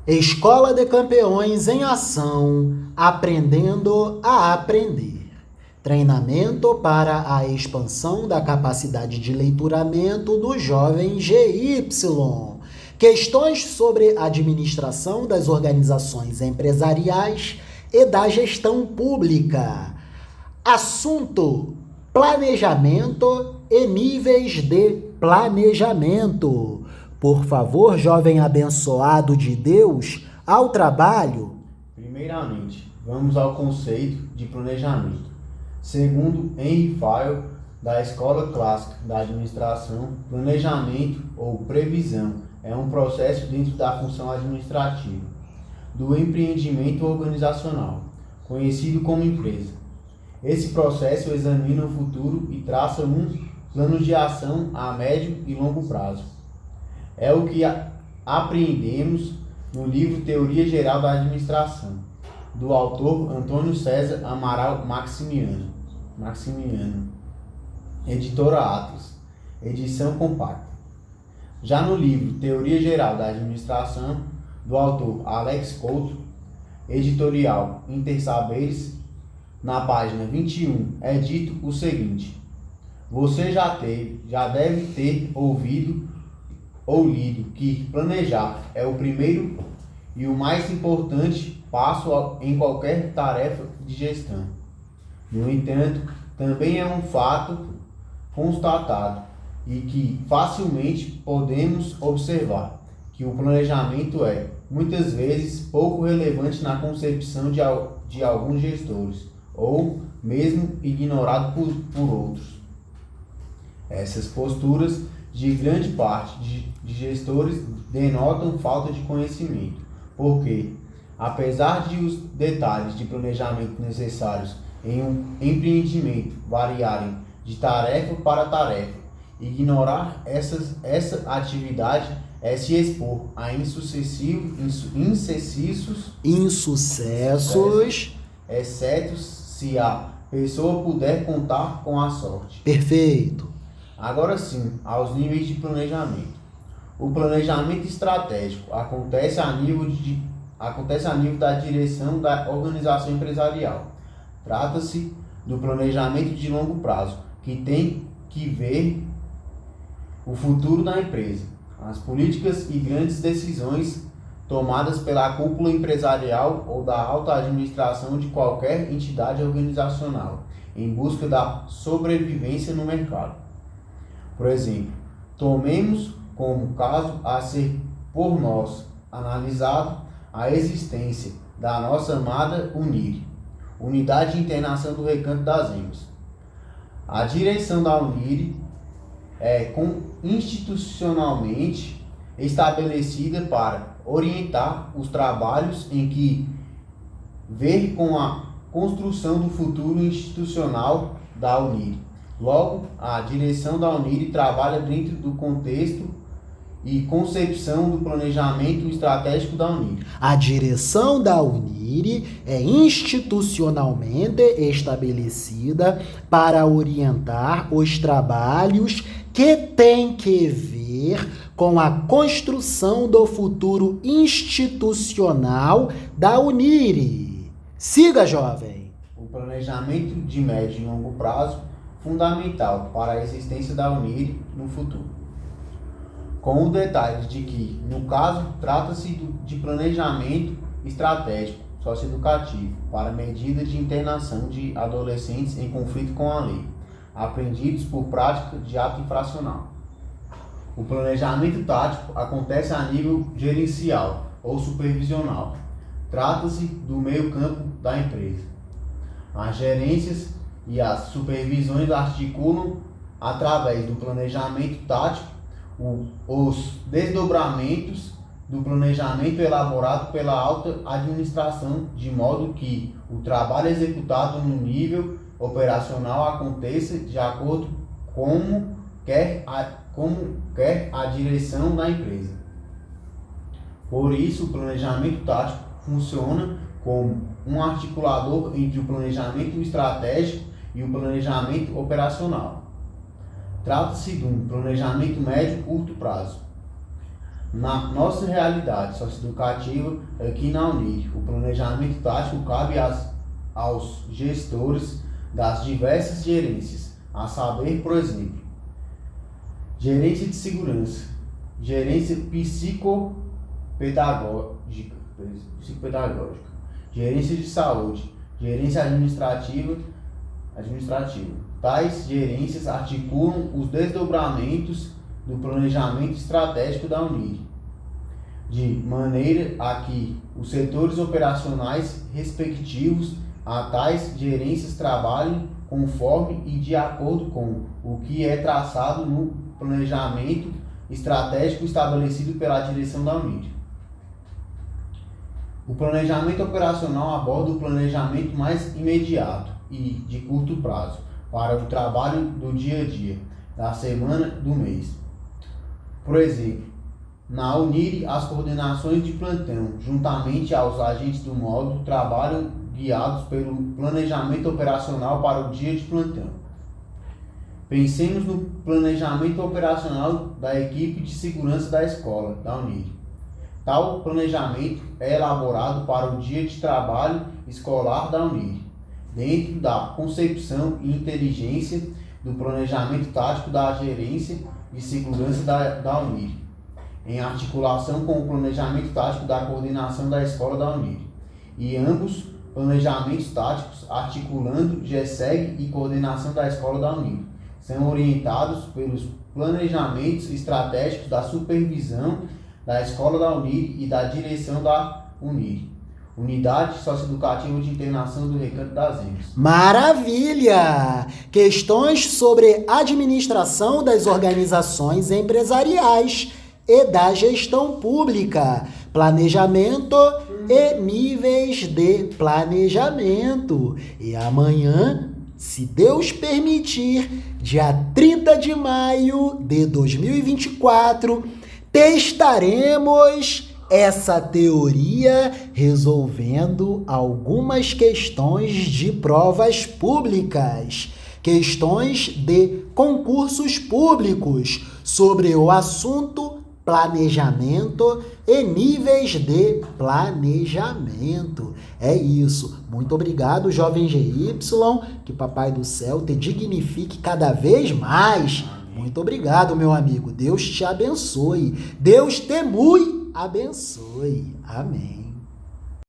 Escola de Campeões em Ação, aprendendo a aprender. Treinamento para a expansão da capacidade de leituramento do jovem GY. Questões sobre administração das organizações empresariais e da gestão pública. Assunto: planejamento e níveis de planejamento. Por favor, jovem abençoado de Deus, ao trabalho. Primeiramente, vamos ao conceito de planejamento. Segundo Henry Fayol, da Escola Clássica da Administração, planejamento ou previsão é um processo dentro da função administrativa do empreendimento organizacional, conhecido como empresa. Esse processo examina o futuro e traça um plano de ação a médio e longo prazo. É o que apreendemos no livro Teoria Geral da Administração, do autor Antônio César Amaral Maximiano, editora Atlas, edição compacta. Já no livro Teoria Geral da Administração, do autor Alex Couto, editorial Intersaberes, na página 21, é dito o seguinte: você já deve ter ouvido ou lido que planejar é o primeiro e o mais importante passo em qualquer tarefa de gestão. No entanto, também é um fato constatado e que facilmente podemos observar que o planejamento é, muitas vezes, pouco relevante na concepção de alguns gestores, ou mesmo ignorado por outros. Essas posturas de grande parte de gestores denotam falta de conhecimento, porque, apesar de os detalhes de planejamento necessários em um empreendimento variarem de tarefa para tarefa, ignorar essa atividade é se expor a insucessos, exceto se a pessoa puder contar com a sorte. Perfeito. Agora sim, aos níveis de planejamento. O planejamento estratégico acontece a nível da direção da organização empresarial. Trata-se do planejamento de longo prazo, que tem que ver o futuro da empresa, as políticas e grandes decisões tomadas pela cúpula empresarial ou da alta administração de qualquer entidade organizacional, em busca da sobrevivência no mercado. Por exemplo, tomemos como caso a ser por nós analisado a existência da nossa amada UNIRI, Unidade de Internação do Recanto das Emas. A direção da UNIRI é institucionalmente estabelecida para orientar os trabalhos em que ver com a construção do futuro institucional da UNIRI. Logo, a direção da UNIRI trabalha dentro do contexto e concepção do planejamento estratégico da UNIRI. A direção da UNIRI é institucionalmente estabelecida para orientar os trabalhos que têm que ver com a construção do futuro institucional da UNIRI. Siga, jovem! O planejamento de médio e longo prazo fundamental para a existência da UNIRI no futuro. Com o detalhe de que, no caso, trata-se de planejamento estratégico socioeducativo para medida de internação de adolescentes em conflito com a lei, apreendidos por prática de ato infracional. O planejamento tático acontece a nível gerencial ou supervisional. Trata-se do meio campo da empresa. As gerências e as supervisões articulam, através do planejamento tático, os desdobramentos do planejamento elaborado pela alta administração, de modo que o trabalho executado no nível operacional aconteça de acordo com quer a direção da empresa. Por isso, o planejamento tático funciona como um articulador entre o planejamento estratégico e o planejamento operacional. Trata-se de um planejamento médio e curto prazo. Na nossa realidade socioeducativa, aqui na Unir, o planejamento tático cabe aos gestores das diversas gerências, a saber, por exemplo, gerência de segurança, gerência psicopedagógica, gerência de saúde, gerência administrativa. Tais gerências articulam os desdobramentos do planejamento estratégico da Unir, de maneira a que os setores operacionais respectivos a tais gerências trabalhem conforme e de acordo com o que é traçado no planejamento estratégico estabelecido pela direção da Unir. O planejamento operacional aborda o planejamento mais imediato e de curto prazo para o trabalho do dia a dia, da semana, do mês. Por exemplo, na Unir, as coordenações de plantão, juntamente aos agentes do módulo, trabalham guiados pelo planejamento operacional para o dia de plantão. Pensemos no planejamento operacional da equipe de segurança da escola, da Unir. Tal planejamento é elaborado para o dia de trabalho escolar da Unir, dentro da concepção e inteligência do planejamento tático da gerência de segurança da Unir, em articulação com o planejamento tático da coordenação da escola da Unir, e ambos planejamentos táticos, articulando GESEG e coordenação da escola da Unir, são orientados pelos planejamentos estratégicos da supervisão da escola da Unir e da direção da Unir, Unidade Socioeducativa de Internação do Recanto das Emas. Maravilha! Questões sobre administração das organizações empresariais e da gestão pública, planejamento e níveis de planejamento. E amanhã, se Deus permitir, dia 30 de maio de 2024, testaremos essa teoria resolvendo algumas questões de provas públicas, questões de concursos públicos sobre o assunto planejamento e níveis de planejamento. É isso. Muito obrigado, jovem GY, que Papai do Céu te dignifique cada vez mais. Muito obrigado, meu amigo. Deus te abençoe. Deus te muito abençoe. Amém.